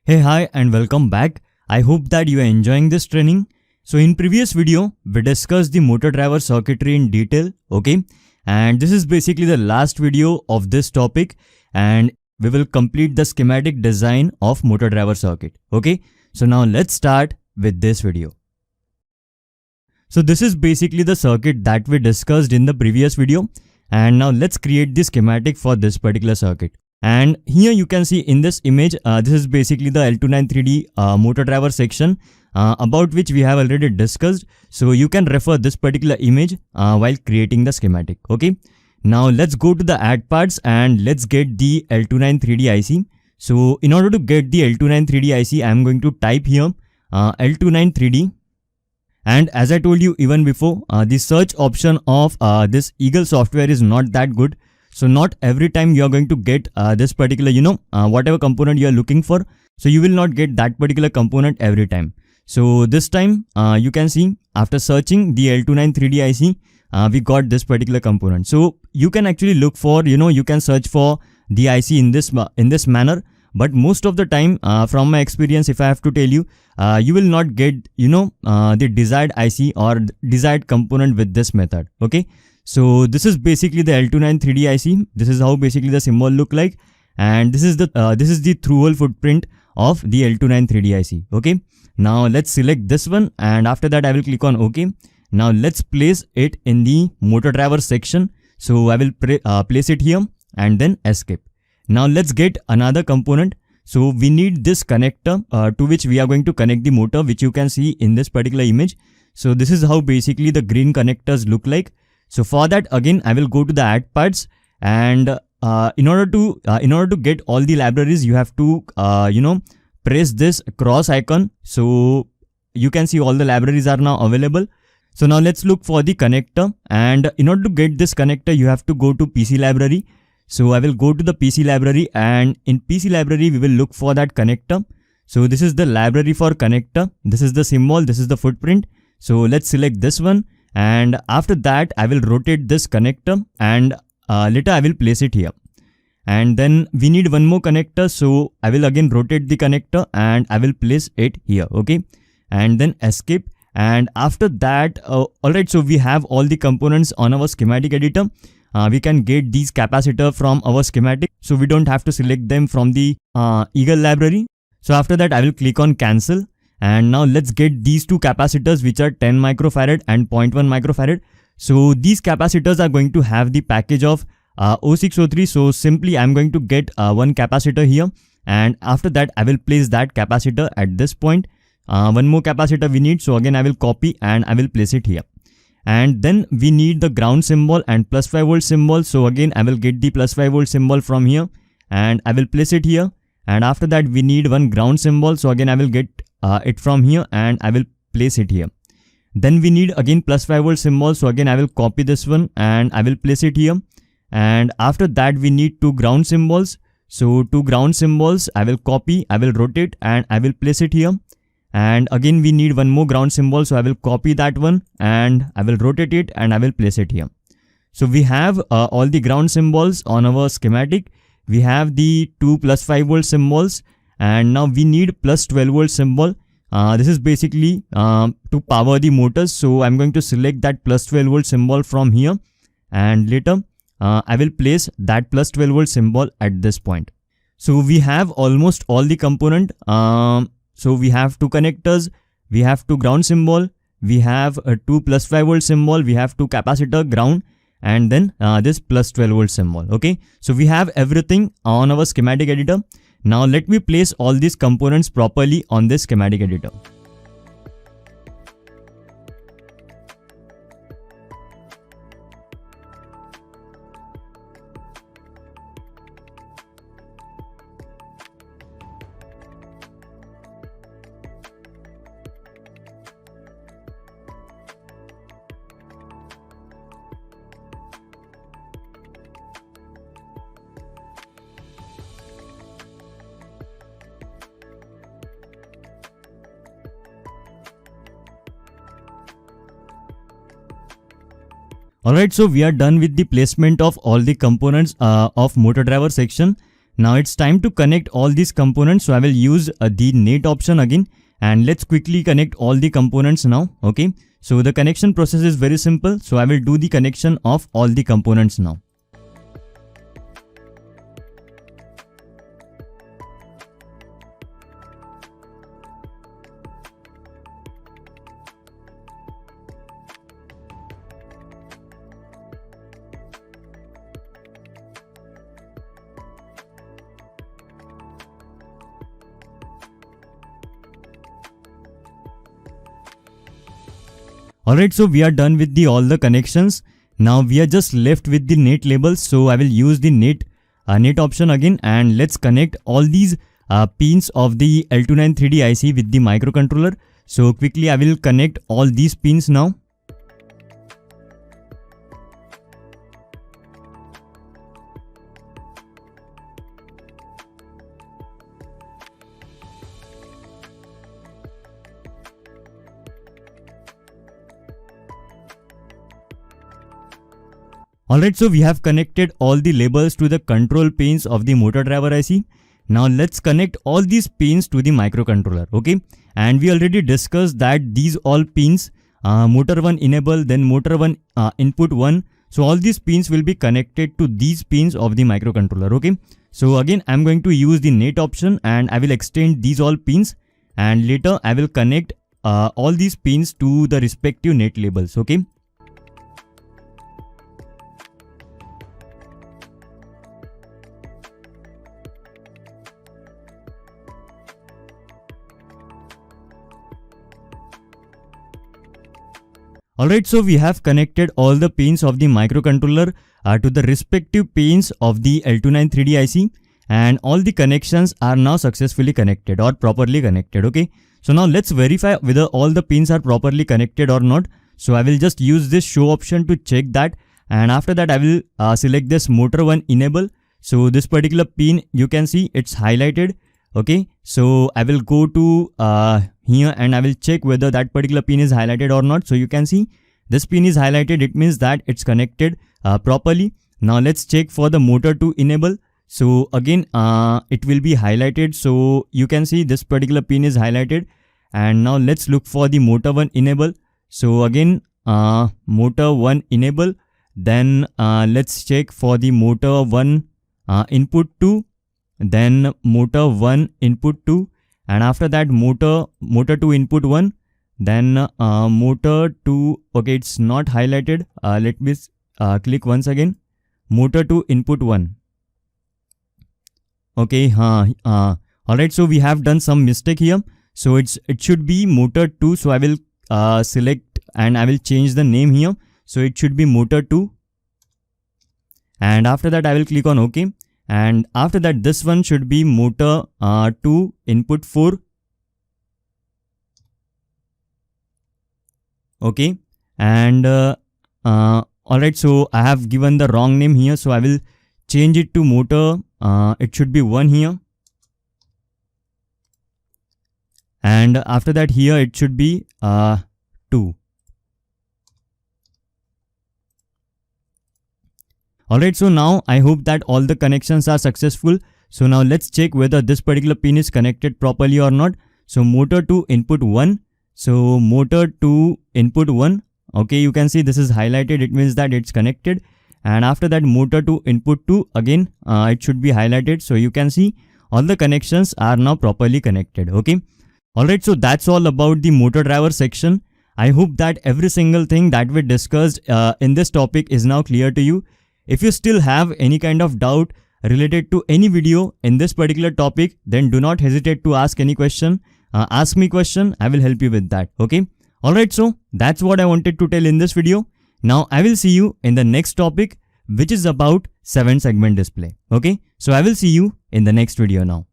Hey, hi and welcome back. I hope that you are enjoying this training. So in previous video, we discussed the motor driver circuitry in detail, okay? And this is basically the last video of this topic, and we will complete the schematic design of motor driver circuit, okay? So now let's start with this video. So this is basically the circuit that we discussed in the previous video, and now let's create the schematic for this particular circuit. And here you can see in this image, this is basically the L293D motor driver section about which we have already discussed. So you can refer this particular image while creating the schematic. Okay. Now let's go to the add parts and let's get the L293D IC. So in order to get the L293D IC, I am going to type here L293D. And as I told you even before, the search option of this Eagle software is not that good. So not every time you are going to get this particular, whatever component you are looking for. So you will not get that particular component every time. So this time you can see after searching the L293D IC, we got this particular component. So you can actually look for, you can search for the IC in this manner. But most of the time, from my experience, if I have to tell you, you will not get, the desired IC or desired component with this method. Okay. So this is basically the L293D IC. This is how basically the symbol look like, and this is the through-hole footprint of the L293D IC. Okay. Now let's select this one, and after that I will click on OK. Now let's place it in the motor driver section. So I will place it here and then escape. Now let's get another component. So we need this connector to which we are going to connect the motor, which you can see in this particular image. So this is how basically the green connectors look like. So for that, again, I will go to the add parts, and in order to get all the libraries, you have to press this cross icon. So you can see all the libraries are now available. So now let's look for the connector, and in order to get this connector, you have to go to PC library. So I will go to the PC library, and in PC library we will look for that connector. So this is the library for connector. This is the symbol. This is the footprint. So let's select this one. And after that, I will rotate this connector, and later I will place it here. And then we need one more connector. So I will again rotate the connector and I will place it here. Okay. And then escape. And after that, alright. So we have all the components on our schematic editor. We can get these capacitor from our schematic. So we don't have to select them from the Eagle library. So after that, I will click on cancel. And now let's get these two capacitors, which are 10 microfarad and 0.1 microfarad. So these capacitors are going to have the package of 0603. So simply I'm going to get one capacitor here. And after that, I will place that capacitor at this point. One more capacitor we need. So again, I will copy and I will place it here. And then we need the ground symbol and plus 5 volt symbol. So again, I will get the plus 5 volt symbol from here and I will place it here. And after that, we need one ground symbol. So again, I will get it from here and I will place it here. Then we need again plus 5 volt symbol. So again, I will copy this one and I will place it here. And after that, we need two ground symbols. So two ground symbols, I will copy, I will rotate and I will place it here. And again, we need one more ground symbol. So I will copy that one and I will rotate it and I will place it here. So we have all the ground symbols on our schematic. We have the two plus 5 volt symbols. And now we need plus 12 volt symbol. This is basically to power the motors. So I'm going to select that plus 12 volt symbol from here. And later I will place that plus 12 volt symbol at this point. So we have almost all the component. So we have two connectors. We have two ground symbol. We have a two plus 5 volt symbol. We have two capacitor ground. And then this plus 12 volt symbol. Okay. So we have everything on our schematic editor. Now let me place all these components properly on this schematic editor. Alright, so we are done with the placement of all the components of motor driver section. Now it's time to connect all these components. So I will use the NAT option again, and let's quickly connect all the components now. Okay, so the connection process is very simple. So I will do the connection of all the components now. Alright, so we are done with all the connections. Now we are just left with the NAT labels. So I will use the NAT option again, and let's connect all these pins of the L293D IC with the microcontroller. So quickly I will connect all these pins now. Alright, so we have connected all the labels to the control pins of the motor driver IC. Now let's connect all these pins to the microcontroller. Okay, and we already discussed that these all pins, motor 1 enable, then motor 1 input 1. So all these pins will be connected to these pins of the microcontroller. Okay, so again I'm going to use the NAT option, and I will extend these all pins, and later I will connect all these pins to the respective NAT labels. Okay. Alright, so we have connected all the pins of the microcontroller to the respective pins of the L293D IC, and all the connections are now successfully connected or properly connected. Okay, so now let's verify whether all the pins are properly connected or not. So I will just use this show option to check that, and after that I will select this motor 1 enable. So this particular pin, you can see it's highlighted. Okay, so I will go to here, and I will check whether that particular pin is highlighted or not. So you can see this pin is highlighted. It means that it's connected properly. Now let's check for the motor 2 enable. So again it will be highlighted. So you can see this particular pin is highlighted. And now let's look for the motor 1 enable. So again motor 1 enable. Then let's check for the motor 1 input 2. Then motor 1 input 2, and after that motor 2 input 1, then motor 2. Okay, it's not highlighted. Let me click once again. Motor 2 input 1. Okay, alright, so we have done some mistake here. So it should be motor 2. So I will select, and I will change the name here. So it should be motor 2, and after that I will click on OK. And after that this one should be motor 2 input 4. Okay, and alright, so I have given the wrong name here, so I will change it to motor it should be 1 here, and after that here it should be 2. Alright, so now I hope that all the connections are successful. So now let's check whether this particular pin is connected properly or not. So motor 2 input 1. So motor 2 input 1. Okay, you can see this is highlighted. It means that it's connected. And after that motor 2 input 2, again it should be highlighted. So you can see all the connections are now properly connected. Okay. Alright, so that's all about the motor driver section. I hope that every single thing that we discussed in this topic is now clear to you. If you still have any kind of doubt related to any video in this particular topic, then do not hesitate to ask any question. Ask me question, I will help you with that. Okay. Alright, so that's what I wanted to tell in this video. Now I will see you in the next topic, which is about 7 segment display. Okay. So I will see you in the next video now.